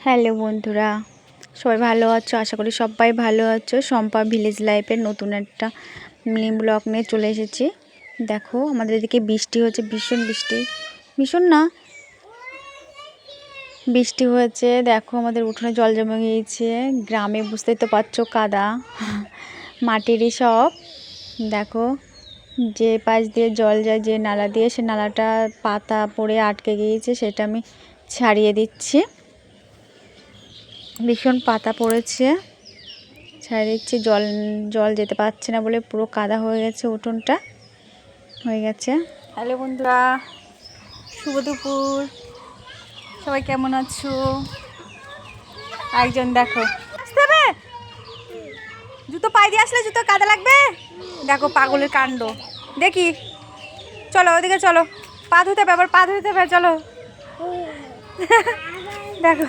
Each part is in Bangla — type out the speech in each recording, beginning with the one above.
হ্যালো বন্ধুরা, সবাই ভালো আছো? আশা করি সবাই ভালো আছো। শম্পা ভিলেজ লাইফের নতুন একটা মিনি ব্লগ নিয়ে চলে এসেছি। দেখো আমাদের এদিকে বৃষ্টি হচ্ছে, ভীষণ না, বৃষ্টি হয়েছে। দেখো আমাদের উঠোনে জল জমে গিয়েছে। গ্রামে বুঝতেই তো পারছো, কাদা মাটিরই সব। দেখো যে পাশ দিয়ে জল যায়, যে নালা দিয়ে, সে নালাটা পাতা পড়ে আটকে গিয়েছে, সেটা আমি ছাড়িয়ে দিচ্ছি। ভীষণ পাতা পড়েছে, ছাড়িয়ে দিচ্ছি। জল জল যেতে পারছে না বলে পুরো কাদা হয়ে গেছে, উঠোনটা হয়ে গেছে। হ্যালো বন্ধুরা, শুভ দুপুর। সবাই কেমন আছো? একজন দেখো, জুতো পায়ে দিয়ে আসলে জুতো কাদা লাগবে। দেখো পাগলের কাণ্ড। দেখি, চলো ওদিকে চলো, পা ধুতে হবে, আবার পা ধুতে হবে, চলো। দেখো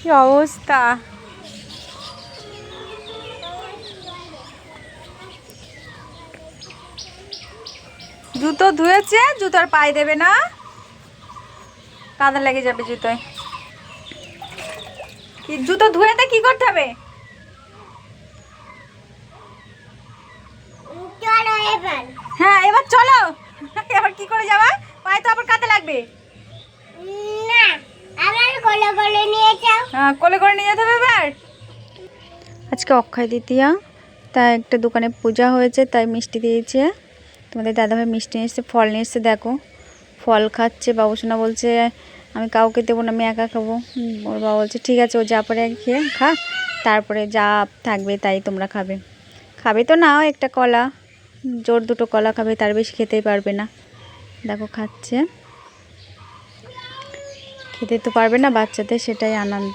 কি অবস্থা। জুতো ধুয়েছে, জুতোর পায়ে দেবে না, কাদা লেগে যাবে জুতোয়। কি জুতো ধুয়েতে কি করতে হবে? হ্যাঁ এবার চলো। এবার কি করে যাবা? পায়ে তো আবার কাদা লাগবে। হ্যাঁ, কোলে করে নিয়ে যেতে হবে এবার। আজকে অক্ষয় তৃতীয়া, তাই একটা দোকানে পূজা হয়েছে, তাই মিষ্টি দিয়েছে। তোমাদের দাদাভাই মিষ্টি নিয়ে এসছে, ফল নিয়ে এসছে। দেখো ফল খাচ্ছে। বাবুসোনা বলছে আমি কাউকে দেবো না, আমি একা খাবো। ওর বাবা বলছে ঠিক আছে, ও যা পারে খেয়ে খা, তারপরে যা থাকবে তাই তোমরা খাবে। খাবে তো নাও, একটা কলা, জোর দুটো কলা খাবে, তার বেশি খেতেই পারবে না। দেখো খাচ্ছে, খেতে তো পারবে না, বাচ্চাদের সেটাই আনন্দ,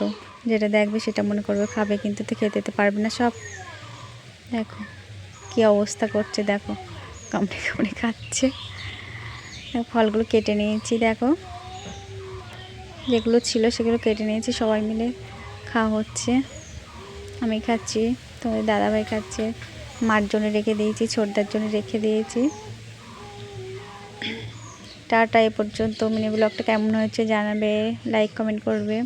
যেটা দেখবে সেটা মনে করবে খাবে, কিন্তু তো খেতে তো পারবে না সব। দেখো কি অবস্থা করছে, দেখো কামড়ে কামড়ে খাচ্ছে। ফলগুলো কেটে নিয়েছি, দেখো যেগুলো ছিল সেগুলো কেটে নিয়েছি, সবাই মিলে খাওয়া হচ্ছে। আমি খাচ্ছি, তোমাদের দাদাভাই খাচ্ছে, মার জন্য রেখে দিয়েছি, ছোটদার জন্য রেখে দিয়েছি। টাটা, এ পর্যন্ত। মিনি ব্লগটা কেমন হয়েছে জানাবে, লাইক কমেন্ট করবে।